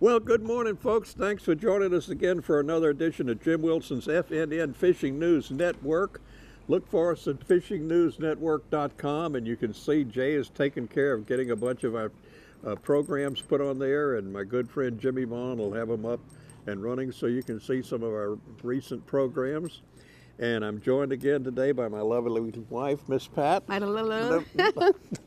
Well, good morning, folks. Thanks for joining us again for another edition of Jim Wilson's FNN Fishing News Network. Look for us at fishingnewsnetwork.com, and you can see Jay is taking care of getting a bunch of our programs put on there, and my good friend Jimmy Vaughn will have them up and running so you can see some of our recent programs. And I'm joined again today by my lovely wife, Miss Pat. Hello.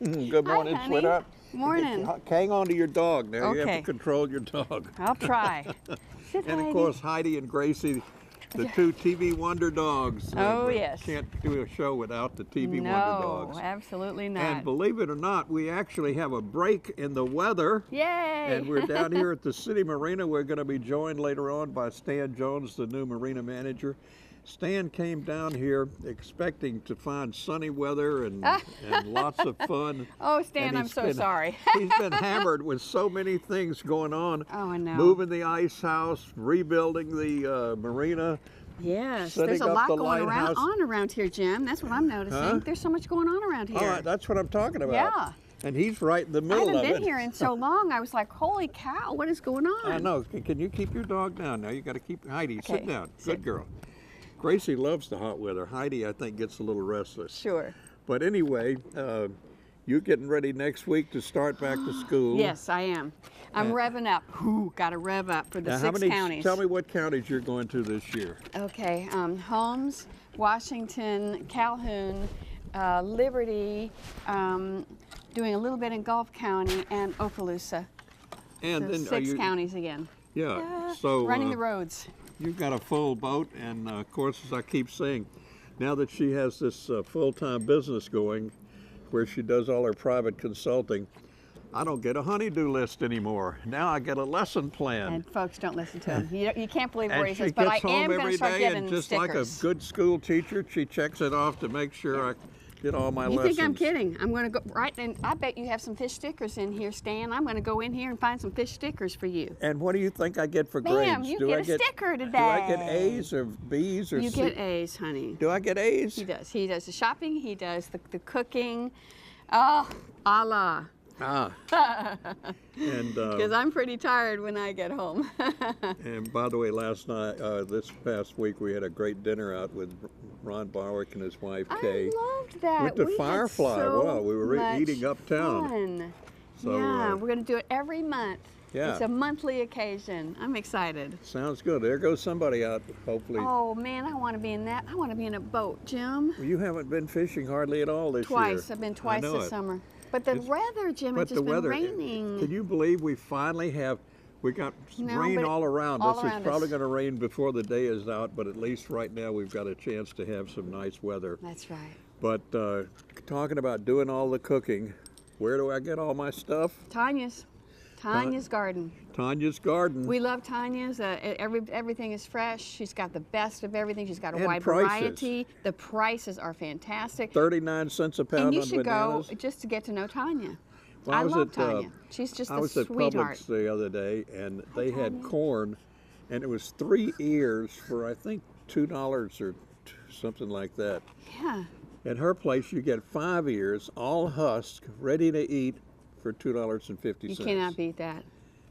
Good morning, Hi, sweetheart. Morning. Hang on to your dog now. Okay. You have to control your dog. I'll try. Sit, And Heidi. of course, Heidi and Gracie, the two TV wonder dogs. Oh, yes. Can't do a show without the TV wonder dogs. No, absolutely not. And believe it or not, we actually have a break in the weather. Yay! And we're down here at the City Marina. We're going to be joined later on by Stan Jones, the new marina manager. Stan came down here expecting to find sunny weather and lots of fun. Oh, Stan, I'm so sorry. He's been hammered with so many things going on. Oh, I know. Moving the ice house, rebuilding the marina. Yes, setting there's a up lot the going lighthouse. on around here, Jim. That's what I'm noticing. Huh? There's so much going on around here. Oh, that's what I'm talking about. Yeah. And he's right in the I middle haven't of been here in so long. I was like, holy cow, what is going on? I know. Can you keep your dog down now? You got to keep Heidi. Okay. Sit down. Good girl. Gracie loves the hot weather. Heidi, I think, gets a little restless. Sure. But anyway, you're getting ready next week to start back to school. Yes, I am. I'm revving up. Ooh, got to rev up for the Now, 6 counties. Tell me what counties you're going to this year. Okay, Holmes, Washington, Calhoun, Liberty, doing a little bit in Gulf County, and Okaloosa. And So then 6 counties again. Yeah. So running the roads. You've got a full boat, and of course, as I keep saying, now that she has this full-time business going, where she does all her private consulting, I don't get a honey-do list anymore. Now I get a lesson plan. And folks, don't listen to him. You can't believe what And he she says, but I gets am home going to every start day, getting and just stickers. like a good school teacher, she checks it off to make sure I get all my You lessons. think I'm kidding? I'm going to go right, and I bet you have some fish stickers in here, Stan. I'm going to go in here and find some fish stickers for you. And what do you think I get for Bam, grades? you Do get I a sticker today. Do I get A's or B's or You C? get A's, honey. Do I get A's? He does. He does the shopping. He does the cooking. Oh, Allah. Ah. And Because I'm pretty tired when I get home. and by the way, last night, this past week, we had a great dinner out with Ron Barwick and his wife Kay. I loved that. Went to We had Firefly. so Wow, we were much eating uptown. fun. So, yeah, we're going to do it every month. Yeah. It's a monthly occasion. I'm excited. Sounds good. There goes somebody out, hopefully. Oh man, I want to be in that. I want to be in a boat, Jim. Well, you haven't been fishing hardly at all this year. Twice. I've been twice I know this it. summer. But the weather, Jim, But it's the just been weather, raining. can you believe we finally have, we got No, rain but all around all us. around It's probably us. going to rain before the day is out, but at least right now we've got a chance to have some nice weather. That's right. But talking about doing all the cooking, where do I get all my stuff? Tanya's garden. Tanya's Garden. We love Tanya's. Everything is fresh. She's got the best of everything. She's got a And wide prices. variety. The prices are fantastic. 39 cents a pound And you on should bananas. go just to get to know Tanya. Well, I love at, Tanya. She's just I a was at sweetheart. Publix the other day, and they had Tanya. corn, and it was 3 ears for, I think, $2 or something like that. Yeah. At her place, you get 5 ears, all husked, ready to eat, for $2.50. You cannot beat that.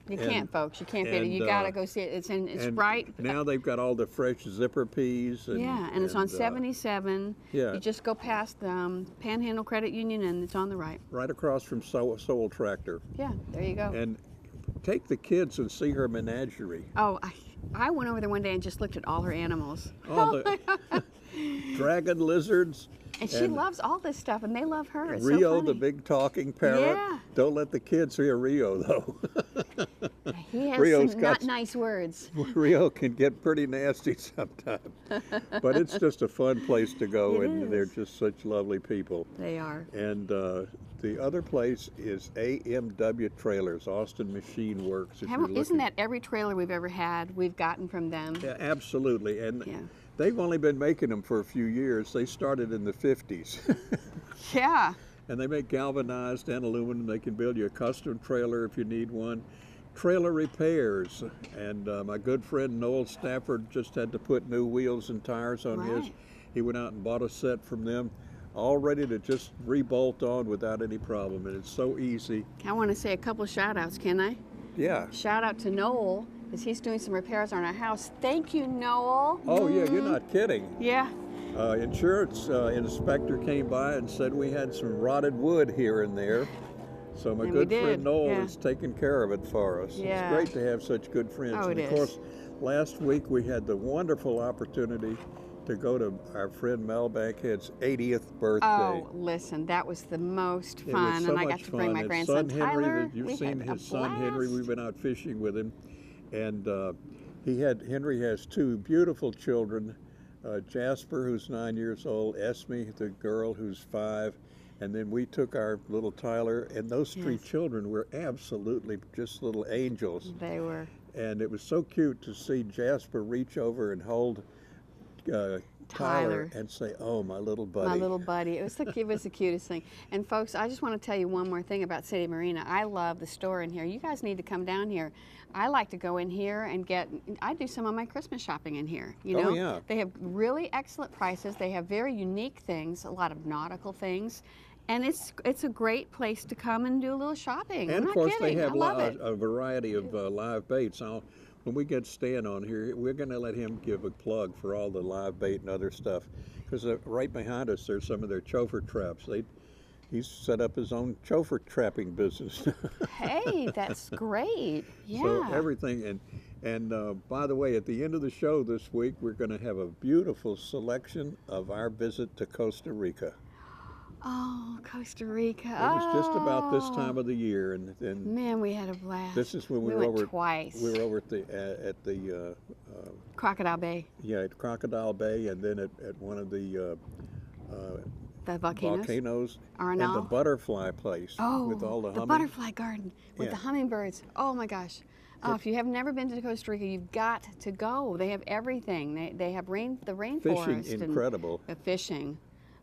You And- can't, folks. You can't beat it. and, You gotta go see it. It's And right. now they've got all the fresh zipper peas. And, Yeah, and it's on 77. yeah. You just go past Panhandle Credit Union, and it's on the right. right across from Soul Tractor. Yeah, there you go. And take the kids and see her menagerie. Oh, I went over there one day and just looked at all her animals. All the dragon lizards. And she loves all this stuff, and they love her. It's Rio, so funny. the big talking parrot. Yeah. Don't let the kids hear Rio, though. He has Rio's some got not nice words. Rio can get pretty nasty sometimes. But it's just a fun place to go, It and they're is. just such lovely people. They are. And the other place is AMW Trailers, Austin Machine Works. If you're Isn't looking- that every trailer we've ever had, we've gotten from them? Yeah, absolutely. And Yeah. they've only been making them for a few years. They started in the 50s. Yeah. And they make galvanized and aluminum. They can build you a custom trailer if you need one. Trailer repairs. And my good friend Noel Stafford just had to put new wheels and tires on his. Right. He went out and bought a set from them, all ready to just rebolt on without any problem. And it's so easy. I want to say a couple shout outs, can I? Yeah. Shout out to Noel, because he's doing some repairs on our house. Thank you, Noel. Oh, yeah, you're not kidding. Yeah. Insurance inspector came by and said we had some rotted wood here and there. So my And good we friend did, Noel yeah. is taking care of it for us. Yeah. It's great to have such good friends. Oh, and it of is. course, last week we had the wonderful opportunity to go to our friend Mel Bankhead's 80th birthday. Oh, listen, that was the most It fun, was so and I much got to bring fun. my His grandson son Henry, Tyler. you've We seen had a his son Henry. blast. We've been out fishing with him, and Henry has two beautiful children, Jasper, who's 9 years old, Esme, the girl, who's 5, and then we took our little Tyler, and those three Yes. children were absolutely just little angels. They were. And it was so cute to see Jasper reach over and hold Tyler and say, "Oh, my little buddy." My little buddy. It was the cutest thing. And folks, I just want to tell you one more thing about City Marina. I love the store in here. You guys need to come down here. I like to go in here and I do some of my Christmas shopping in here. You know, Oh, yeah. They have really excellent prices. They have very unique things, a lot of nautical things. And it's a great place to come and do a little shopping. And I'm of not course, kidding. they have I love it. a variety of live baits. When we get Stan on here, we're going to let him give a plug for all the live bait and other stuff. Because right behind us, there's some of their chofer traps. He's set up his own chofer trapping business. Hey, that's great. Yeah. So everything, and by the way, at the end of the show this week, we're going to have a beautiful selection of our visit to Costa Rica. Oh, Costa Rica. It was just about this time of the year, and Man, we had a blast. this is when we went over twice. We were over at the Crocodile Bay, at Crocodile Bay, and then at one of the the volcanoes. and the Arenal. butterfly place with all the humming. butterfly garden with the Yeah. hummingbirds. Oh my gosh. Oh, if you have never been to Costa Rica, you've got to go. They have everything. They have the rainforest. Fishing, incredible. And the fishing.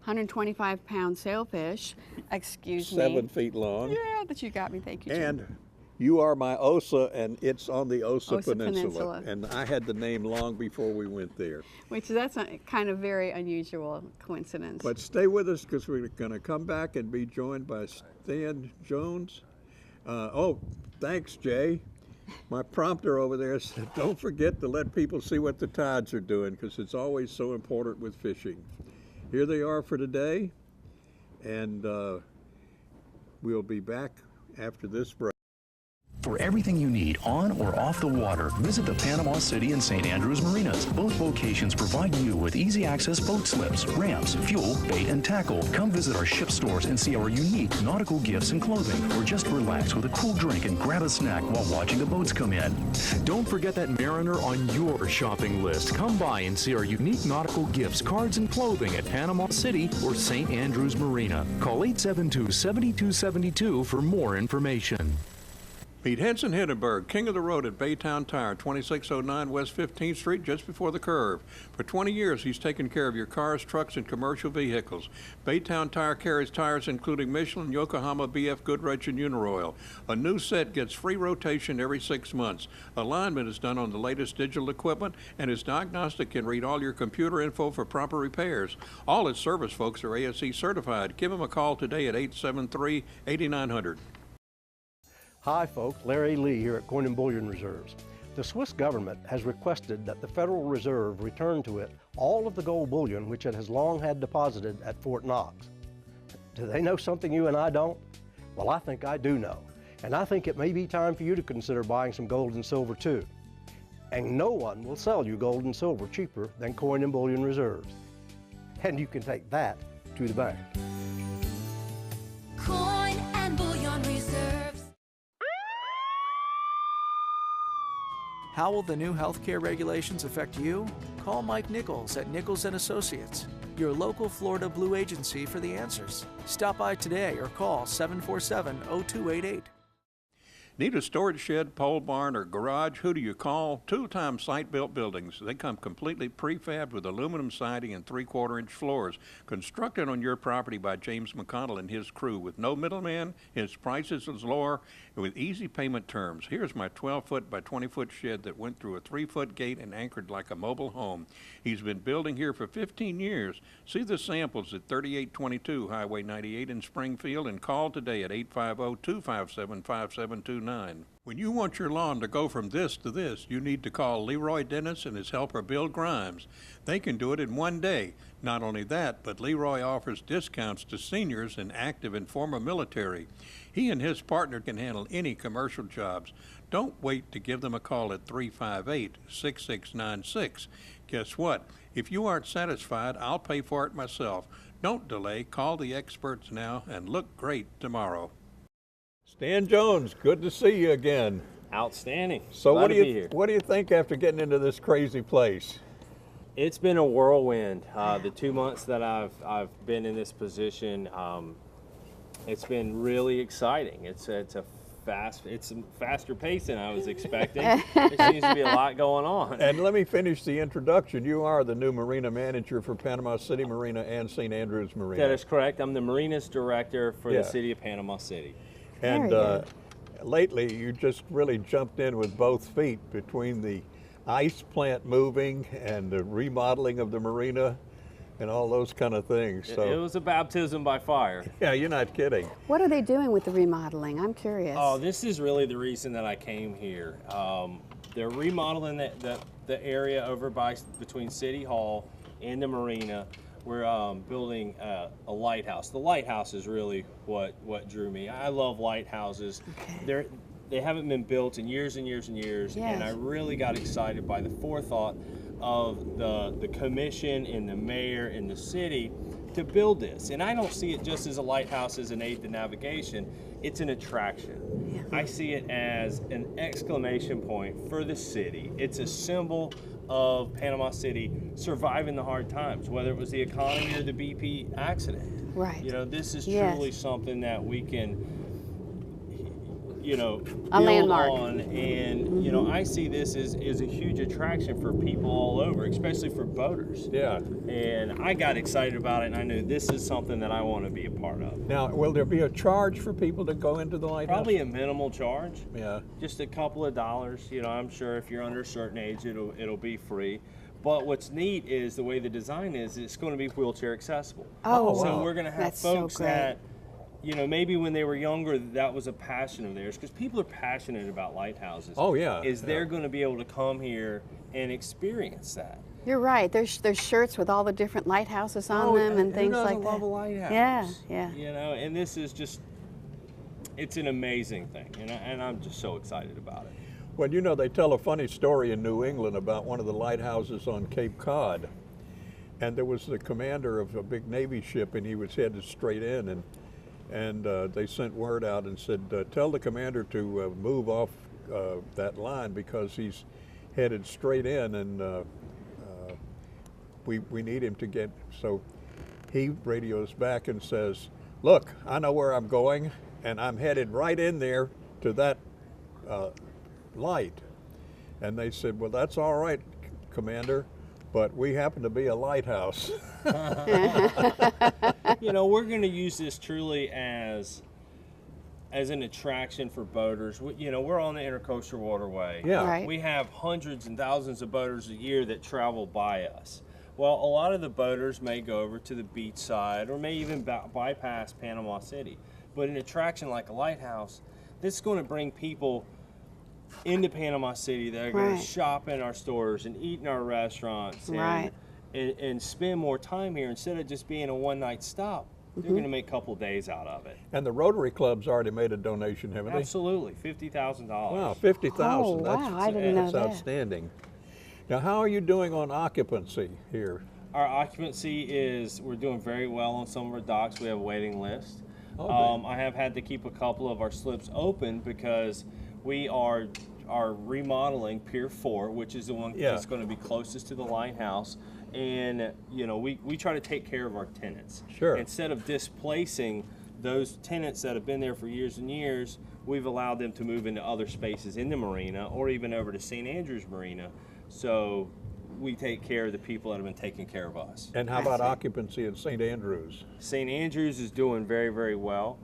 125-pound sailfish. Excuse me. 7 feet long. Yeah, that you got me. Thank you, Jim. And you are my Osa, and it's on the Osa, Osa Peninsula. Peninsula. And I had the name long before we went there. That's a kind of very unusual coincidence. But stay with us, because we're going to come back and be joined by Stan Jones. Thanks, Jay. My prompter over there said, don't forget to let people see what the tides are doing, because it's always so important with fishing. Here they are for today, and we'll be back after this break. For everything you need on or off the water, visit the Panama City and St. Andrews Marinas. Both locations provide you with easy access boat slips, ramps, fuel, bait, and tackle. Come visit our ship stores and see our unique nautical gifts and clothing, or just relax with a cool drink and grab a snack while watching the boats come in. Don't forget that mariner on your shopping list. Come by and see our unique nautical gifts, cards, and clothing at Panama City or St. Andrews Marina. Call 872-7272 for more information. Meet Henson Hindenburg, king of the road at Baytown Tire, 2609 West 15th Street, just before the curve. For 20 years, he's taken care of your cars, trucks, and commercial vehicles. Baytown Tire carries tires including Michelin, Yokohama, BF Goodrich, and Uniroyal. A new set gets free rotation every 6 months. Alignment is done on the latest digital equipment, and his diagnostic can read all your computer info for proper repairs. All his service folks are ASE certified. Give him a call today at 873-8900. Hi folks, Larry Lee here at Coin and Bullion Reserves. The Swiss government has requested that the Federal Reserve return to it all of the gold bullion which it has long had deposited at Fort Knox. Do they know something you and I don't? Well, I think I do know. And I think it may be time for you to consider buying some gold and silver too. And no one will sell you gold and silver cheaper than Coin and Bullion Reserves. And you can take that to the bank. Coin and Bullion Reserves. How will the new healthcare regulations affect you? Call Mike Nichols at Nichols & Associates, your local Florida Blue agency for the answers. Stop by today or call 747-0288. Need a storage shed, pole barn, or garage? Who do you call? Two-time site-built buildings. They come completely prefabbed with aluminum siding and 3/4-inch floors. Constructed on your property by James McConnell and his crew. With no middleman, his prices is lower, and with easy payment terms. Here's my 12-foot by 20-foot shed that went through a 3-foot gate and anchored like a mobile home. He's been building here for 15 years. See the samples at 3822 Highway 98 in Springfield, and call today at 850-257-5729. When you want your lawn to go from this to this, you need to call Leroy Dennis and his helper Bill Grimes. They can do it in one day. Not only that, but Leroy offers discounts to seniors and active and former military. He and his partner can handle any commercial jobs. Don't wait to give them a call at 358-6696. Guess what? If you aren't satisfied, I'll pay for it myself. Don't delay. Call the experts now and look great tomorrow. Stan Jones, good to see you again. Outstanding. So Glad what to do be here. you think after getting into this crazy place? It's been a whirlwind. The 2 months that I've been in this position, it's been really exciting. It's a faster pace than I was expecting. There seems to be a lot going on. And let me finish the introduction. You are the new marina manager for Panama City Marina and St. Andrews Marina. That is correct. I'm the Marinas Director for Yeah. the City of Panama City. And lately, you just really jumped in with both feet between the ice plant moving and the remodeling of the marina and all those kind of things. So It was a baptism by fire. yeah, you're not kidding. What are they doing with the remodeling? I'm curious. Oh, this is really the reason that I came here. They're remodeling the area over between City Hall and the marina. We're building a lighthouse. The lighthouse is really what drew me. I love lighthouses. Okay. They haven't been built in years and years and years, and I really got excited by the forethought of the commission and the mayor and the city to build this. And I don't see it just as a lighthouse as an aid to navigation. It's an attraction. Yeah. I see it as an exclamation point for the city. It's a symbol of Panama City surviving the hard times, whether it was the economy or the BP accident. Right. You know, this is Yes. truly something that we can, A build landmark. on. And, I see this as a huge attraction for people all over, especially for boaters. Yeah. And I got excited about it, and I knew this is something that I want to be a part of. Now, will there be a charge for people to go into the lighthouse? Probably a minimal charge. Yeah. Just a couple of dollars. I'm sure if you're under a certain age, it'll be free. But what's neat is the way the design is, it's going to be wheelchair accessible. Oh, So wow. we're going to have That's so folks great. that, maybe when they were younger, that was a passion of theirs, because people are passionate about lighthouses. Oh, yeah. They're going to be able to come here and experience that. You're right. There's shirts with all the different lighthouses on them and things like that. Who doesn't love a lighthouse? Yeah. And this is just, it's an amazing thing, and I'm just so excited about it. Well, they tell a funny story in New England about one of the lighthouses on Cape Cod. And there was the commander of a big Navy ship, and he was headed straight in. And they sent word out and said, tell the commander to move off that line because he's headed straight in, and we need him to get. So he radios back and says, look, I know where I'm going, and I'm headed right in there to that light. And they said, well, that's all right, Commander, but we happen to be a lighthouse. We're going to use this truly as an attraction for boaters. We're on the Intercoastal Waterway. Yeah. Right. We have hundreds and thousands of boaters a year that travel by us. Well, a lot of the boaters may go over to the beach side or may even bypass Panama City. But an attraction like a lighthouse, this is going to bring people into Panama City that are going Right. to shop in our stores and eat in our restaurants Right. and spend more time here instead of just being a one-night stop. They're going to make a couple days out of it. And the Rotary Club's already made a donation, haven't they? Absolutely, $50,000. Wow, 50,000. Oh, wow, I didn't know That's that. outstanding. Now, how are you doing on occupancy here? Our occupancy we're doing very well on some of our docks. We have a waiting list. Oh, I have had to keep a couple of our slips open because we are remodeling Pier 4, which is the one that's going to be closest to the lighthouse. And, we try to take care of our tenants. Sure. Instead of displacing those tenants that have been there for years and years, we've allowed them to move into other spaces in the marina or even over to St. Andrews Marina. So we take care of the people that have been taking care of us. And how about occupancy at St. Andrews? St. Andrews is doing very, very well.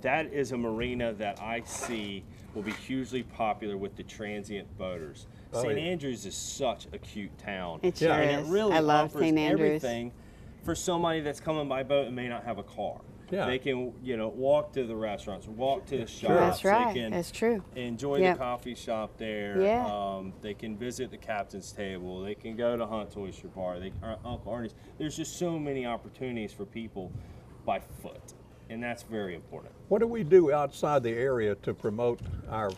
That is a marina that I see will be hugely popular with the transient boaters. Oh, St. yeah. Andrews is such a cute town. It sure and is. it really I love offers St. Andrews. everything for somebody that's coming by boat and may not have a car. Yeah. They can, walk to the restaurants, walk to the shops. That's right. They can That's true. enjoy Yep. the coffee shop there. Yeah. They can visit the captain's table. They can go to Hunt's Oyster Bar. Uncle Ernie's. There's just so many opportunities for people by foot, and that's very important. What do we do outside the area to promote our,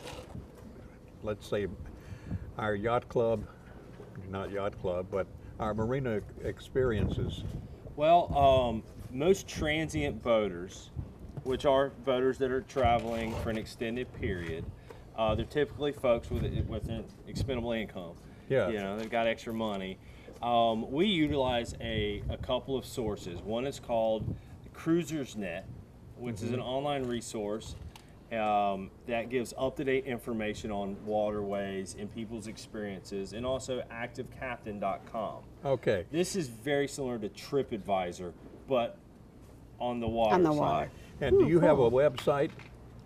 let's say, our yacht club, not yacht club, but our marina experiences? Well, most transient boaters, which are boaters that are traveling for an extended period, they're typically folks with an expendable income. Yeah. They've got extra money. We utilize a couple of sources. One is called Cruisers Net, which is an online resource that gives up-to-date information on waterways and people's experiences, and also activecaptain.com. Okay. This is very similar to TripAdvisor, but on the water On the side. water. And do you have a website?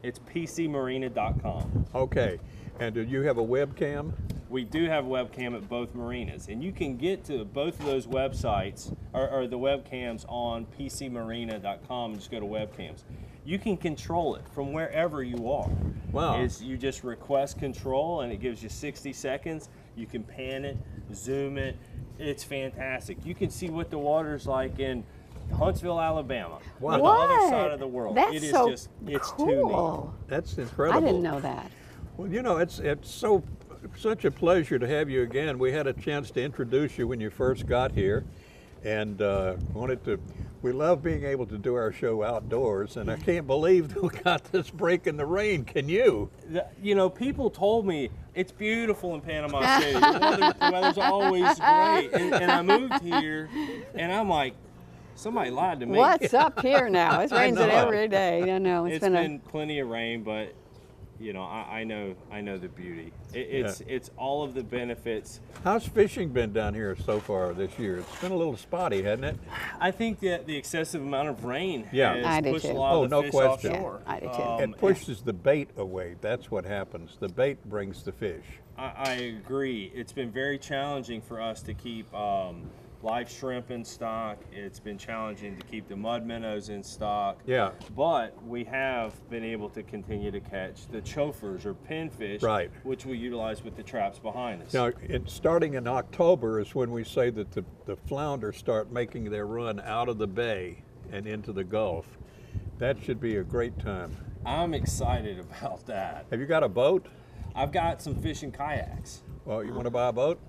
It's pcmarina.com. Okay. And do you have a webcam? We do have webcam at both marinas, and you can get to both of those websites, or the webcams on pcmarina.com, and just go to webcams. You can control it from wherever you are. Wow. You just request control, and it gives you 60 seconds. You can pan it, zoom it. It's fantastic. You can see what the water's like in Huntsville, Alabama, Wow. on the other side of the world. That's It is so just, it's cool. too neat. That's incredible. I didn't know that. Well, it's such a pleasure to have you again. We had a chance to introduce you when you first got here, and we love being able to do our show outdoors, and I can't believe that we got this break in the rain. Can you? People told me it's beautiful in Panama City. The weather's always great. And I moved here, and I'm like, somebody lied to me. What's up here now? It rains know. every day. I know. It's been plenty of rain, but I know the beauty. It's all of the benefits. How's fishing been down here so far this year? It's been a little spotty, hasn't it? I think that the excessive amount of rain Yeah. has I do pushed too. a lot Oh, of the no fish question. offshore. Yeah, I do too. It pushes the bait away. That's what happens. The bait brings the fish. I agree. It's been very challenging for us to keep live shrimp in stock. It's been challenging to keep the mud minnows in stock. Yeah. But we have been able to continue to catch the chofers or pinfish, Right. which we utilize with the traps behind us. Now, starting in October is when we say that the flounder start making their run out of the bay and into the Gulf. That should be a great time. I'm excited about that. Have you got a boat? I've got some fishing kayaks. Well, you want to buy a boat?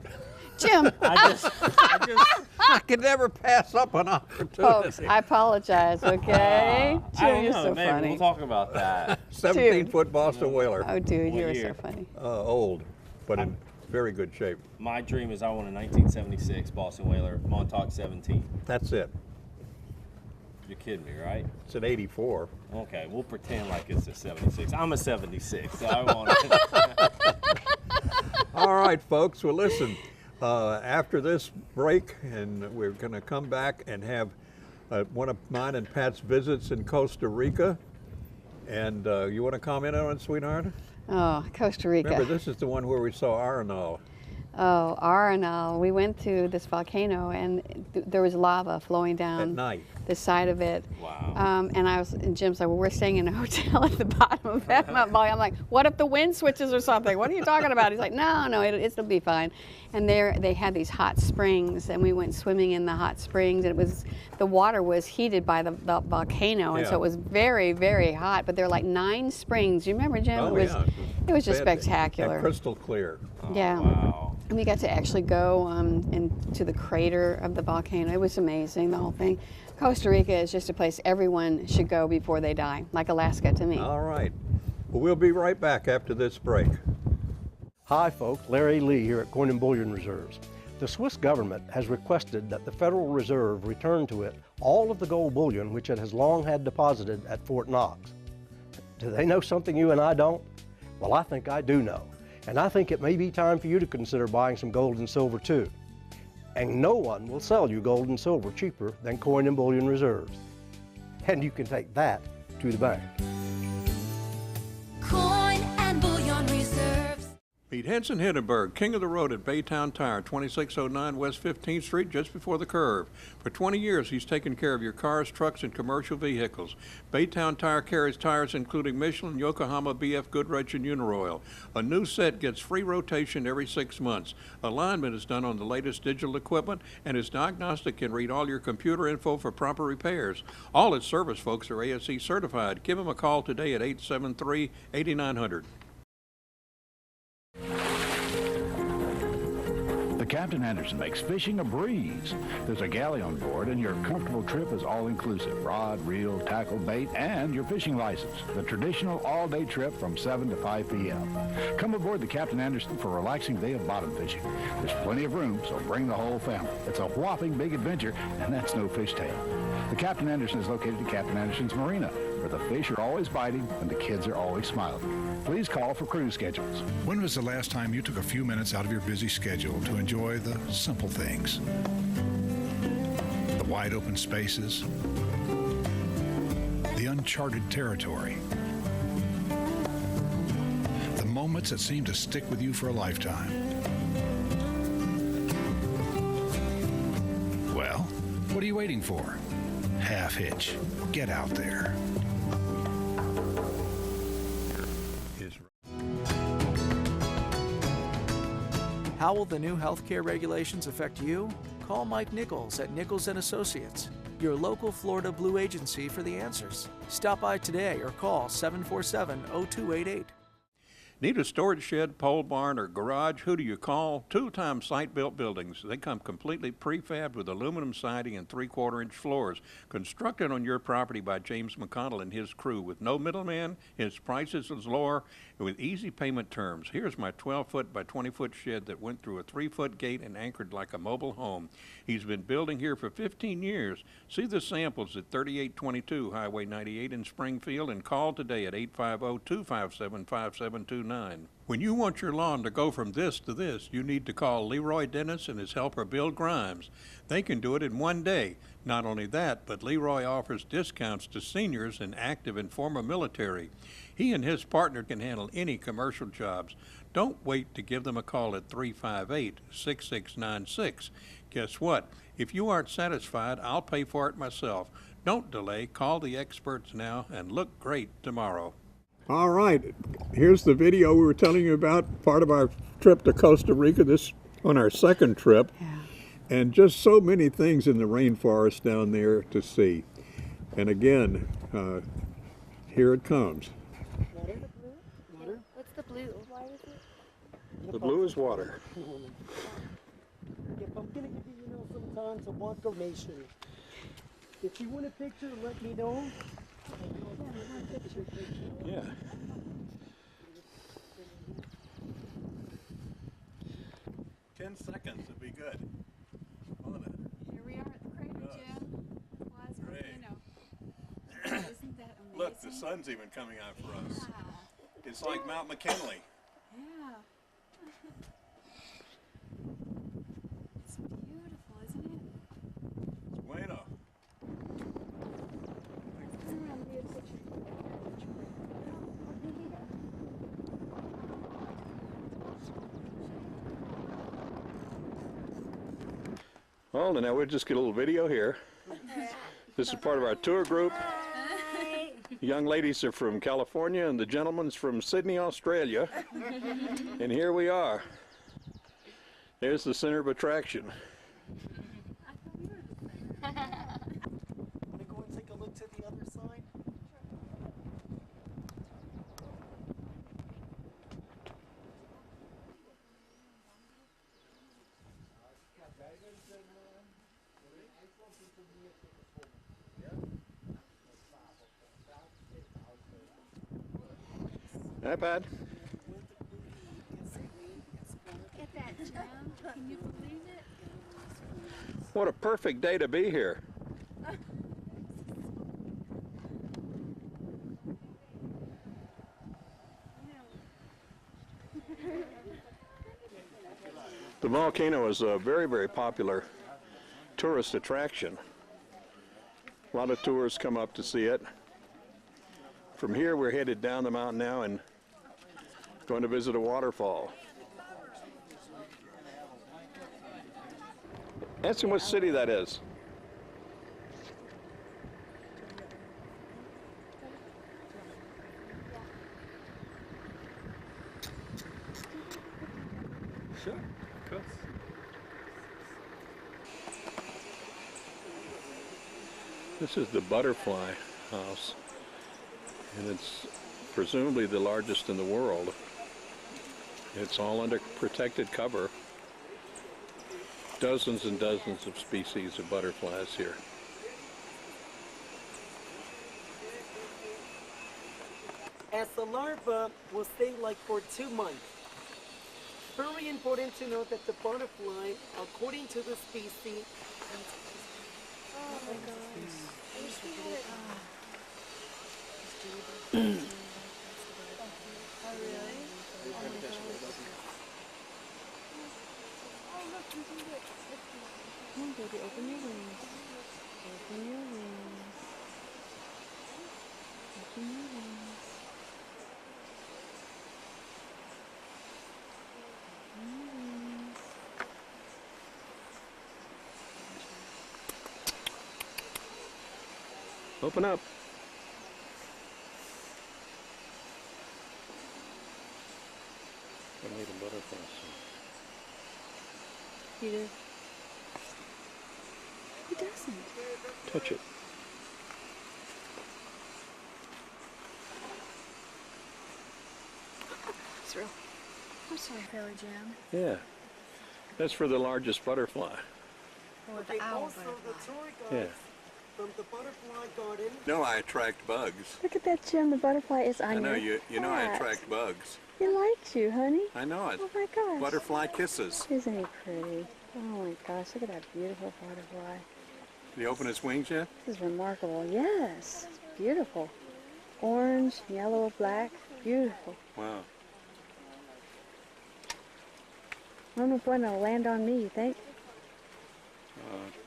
Jim, I could never pass up an opportunity. folks, I apologize, okay? I Jim, don't you're know, so maybe funny. we'll talk about that. 17-foot Boston whaler. Oh, dude, What you're so year? funny. Old, but in very good shape. My dream is I want a 1976 Boston Whaler Montauk 17. That's it. You're kidding me, right? It's an 84. Okay, we'll pretend like it's a 76. I'm a 76, so I want it. All right, folks. Well, listen, after this break, and we're going to come back and have one of mine and Pat's visits in Costa Rica. And you want to comment on it, sweetheart? Oh, Costa Rica. Remember, this is the one where we saw Arenal. Oh, Arenal. We went to this volcano, and there was lava flowing down At night. the side of it. Wow. And Jim's like, well, we're staying in a hotel at the bottom of that mountain. I'm like, what if the wind switches or something? What are you talking about? He's like, no, it'll be fine. And there they had these hot springs, and we went swimming in the hot springs. And the water was heated by the volcano, and so Yeah. it was very, very hot. But there were like 9 springs. You remember, Jim? Oh, it was just fantastic. spectacular. And crystal clear. Yeah. Wow. And we got to actually go into the crater of the volcano. It was amazing, the whole thing. Costa Rica is just a place everyone should go before they die, like Alaska to me. All right. Well, we'll be right back after this break. Hi folks, Larry Lee here at Coin and Bullion Reserves. The Swiss government has requested that the Federal Reserve return to it all of the gold bullion which it has long had deposited at Fort Knox. Do they know something you and I don't? Well, I think I do know. And I think it may be time for you to consider buying some gold and silver too. And no one will sell you gold and silver cheaper than Coin and Bullion Reserves. And you can take that to the bank. Coin and bullion reserves. Meet Henson Hindenburg, king of the road at Baytown Tire, 2609 West 15th Street, just before the curve. For 20 years, he's taken care of your cars, trucks, and commercial vehicles. Baytown Tire carries tires including Michelin, Yokohama, BF Goodrich, and Uniroyal. A new set gets free rotation every 6 months. Alignment is done on the latest digital equipment, and his diagnostic can read all your computer info for proper repairs. All his service folks are ASE certified. Give him a call today at 873-8900. The Captain Anderson makes fishing a breeze. There's a galley on board, and your comfortable trip is all-inclusive. Rod, reel, tackle, bait, and your fishing license. The traditional all-day trip from 7 to 5 p.m. Come aboard the Captain Anderson for a relaxing day of bottom fishing. There's plenty of room, so bring the whole family. It's a whopping big adventure, and that's no fishtail. The Captain Anderson is located at Captain Anderson's Marina, where the fish are always biting and the kids are always smiling. Please call for cruise schedules. When was the last time you took a few minutes out of your busy schedule to enjoy the simple things? The wide open spaces, the uncharted territory, the moments that seem to stick with you for a lifetime. Well, what are you waiting for? Half hitch. Get out there. How will the new healthcare regulations affect you? Call Mike Nichols at Nichols & Associates, your local Florida Blue agency for the answers. Stop by today or call 747-0288. Need a storage shed, pole barn, or garage? Who do you call? Two-time site-built buildings. They come completely prefabbed with aluminum siding and 3/4-inch floors. Constructed on your property by James McConnell and his crew. With no middleman, his prices is lower, and with easy payment terms. Here's my 12-foot by 20-foot shed that went through a 3-foot gate and anchored like a mobile home. He's been building here for 15 years. See the samples at 3822 Highway 98 in Springfield, and call today at 850-257-5729. When you want your lawn to go from this to this, you need to call Leroy Dennis and his helper Bill Grimes. They can do it in one day. Not only that, but Leroy offers discounts to seniors and active and former military. He and his partner can handle any commercial jobs. Don't wait to give them a call at 358-6696. Guess what? If you aren't satisfied, I'll pay for it myself. Don't delay. Call the experts now and look great tomorrow. All right, here's the video we were telling you about, part of our trip to Costa Rica, this on our second trip. Yeah. And just so many things in the rainforest down there to see. And again, here it comes. Water? Water? What's the blue? Why is it? The blue is water. If I'm gonna give you, sometimes a walk donation. If you want a picture, let me know. Yeah. Ten seconds would be good. Here we are at the crater, Jim. Was volcano. Isn't that amazing? Look, the sun's even coming out for us. It's like Mount McKinley. Yeah. It's beautiful, isn't it? It's bueno. Well, now we'll just get a little video here. This is part of our tour group. The young ladies are from California and the gentleman's from Sydney, Australia. And here we are. There's the center of attraction. Want to go and take a look to the other side? iPad. Look at that, Jim. Can you believe it? What a perfect day to be here. The volcano is a very, very popular tourist attraction. A lot of tourists come up to see it. From here, we're headed down the mountain now and going to visit a waterfall. Ask him what city that is. Sure, of course. This is the butterfly house, and it's presumably the largest in the world. It's all under protected cover. Dozens and dozens of species of butterflies here. As a larva will stay like for 2 months. Very important to know that the butterfly, according to the species, Oh my gosh. I wish we had it. Oh really? Oh my gosh. Oh look, you can do it. Come on baby, open your wings. Open your wings. Open your wings. Open your wings. Open up. I need a butterfly suit. Peter. He doesn't. Touch it. It's real. I'm sorry, Fairy Jam. Yeah. That's for the largest butterfly. Or the owl also butterfly. the tour Yeah. guides from the butterfly garden. No, I attract bugs. Look at that, Jim. The butterfly is on I know your you know I hat. attract bugs. He likes you, honey. I know it. Oh my gosh. Butterfly kisses. Isn't he pretty? Oh my gosh, look at that beautiful butterfly. Did he open his wings yet? This is remarkable. Yes, it's beautiful. Orange, yellow, black, beautiful. Wow. I don't know if one will land on me, you think?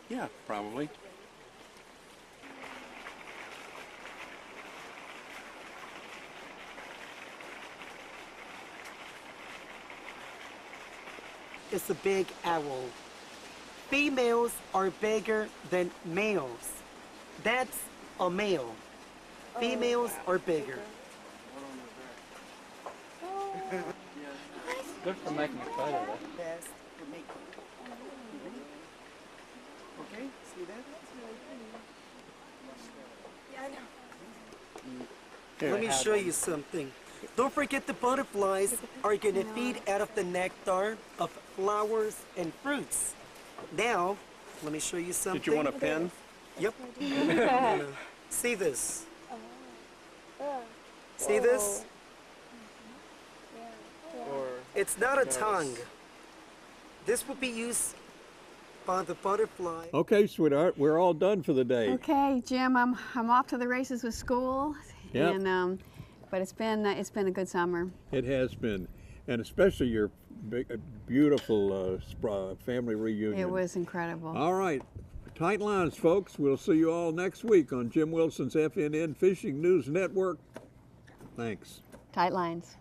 Yeah, probably. It's a big owl. Females are bigger than males. That's a male. Females are bigger. Good for making a photo of it. Best for making. Okay, see that? Yeah, I know. Let me show you something. Don't forget the butterflies are going to feed out of the nectar of flowers and fruits. Now, let me show you something. Did you want a pen? Yep. See this? See this? It's not a tongue. This will be used by the butterfly. Okay, sweetheart, we're all done for the day. Okay, Jim, I'm off to the races with school. Yep. And but it's been a good summer. It has been, and especially your big, beautiful family reunion. It was incredible. All right, tight lines, folks. We'll see you all next week on Jim Wilson's FNN Fishing News Network. Thanks. Tight lines.